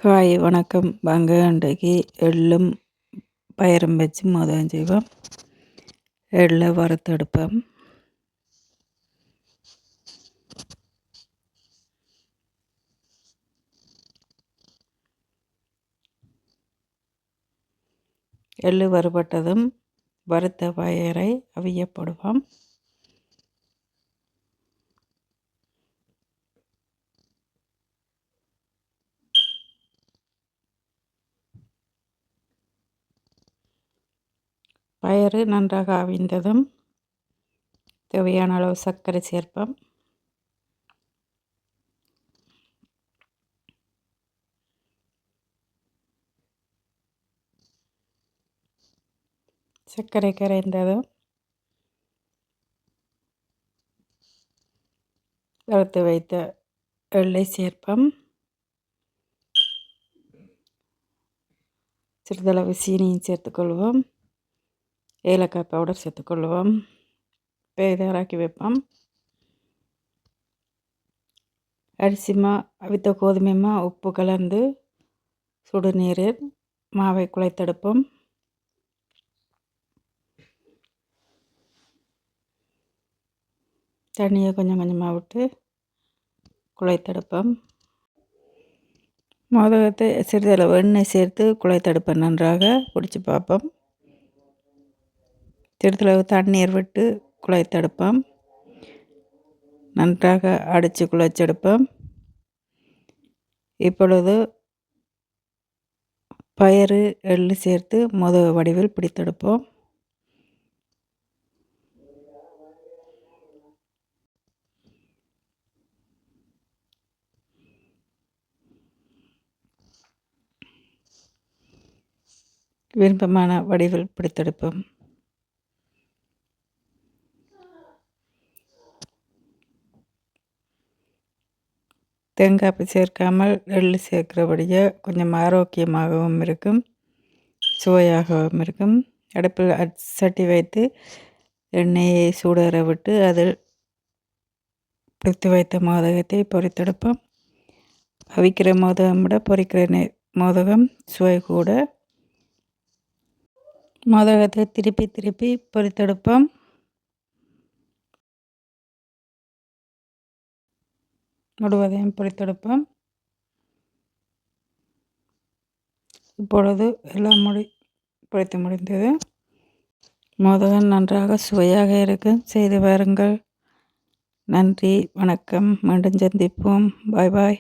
Hi வணக்கம். வாங்க இன்றைக்கு எள்ளும் பயரும் வச்சு மோதகம் செய்வோம். எள்ளை வறுத்தெடுப்போம். எள்ளு வறுபட்டதும் வறுத்த பயரை அவியப்படுவோம். பயறு நன்றாக அவிந்ததும் தேவையான அளவு சர்க்கரை சேர்ப்போம். சர்க்கரை கரைந்ததும் வறுத்து வைத்த எள்ளை சேர்ப்போம். சிறிதளவு சீனியும் சேர்த்துக்கொள்வோம். ஏலக்காய் பவுடர் சேர்த்துக்கொள்வோம். தயாராக்கி வைப்போம். அரிசிமா அவித்த கோதுமைமா உப்பு கலந்து சுடுநீரில் மாவை குழைத்தெடுப்போம். தண்ணியை கொஞ்சம் கொஞ்சமாக விட்டு குழைத்தெடுப்போம். மோதகத்தை சிறிதளவு எண்ணெய் சேர்த்து குழைத்தெடுப்போம். நன்றாக பிடிச்சி பார்ப்போம். சிறிதளவு தண்ணீர் விட்டு குழைத்தெடுப்போம். நன்றாக அடித்து குழைச்செடுப்போம். இப்பொழுது பயறு எள்ளு சேர்த்து மோதக வடிவில் பிடித்தெடுப்போம். விருப்பமான வடிவில் பிடித்தெடுப்போம். தேங்காய் சேர்க்காமல் எள்ளு சேர்க்கிறபடியே கொஞ்சம் ஆரோக்கியமாகவும் இருக்கும், சுவையாகவும் இருக்கும். அடுப்பில் சட்டி வைத்து எண்ணெயை சூடேற விட்டு அதில் பிடித்து வைத்த மோதகத்தை பொரித்தெடுப்போம். அவிக்கிற மோதகம் விட பொரிக்கிற மோதகம் சுவை கூட. மோதகத்தை திருப்பி திருப்பி பொரித்தெடுப்போம். முழுவதையும் பொரித்தெடுப்போம். இப்பொழுது எல்லாம் பொரித்து முடிந்தது. மோதகம் நன்றாக சுவையாக இருக்கும். செய்து பாருங்கள். நன்றி, வணக்கம். மீண்டும் சந்திப்போம். பாய் பாய்.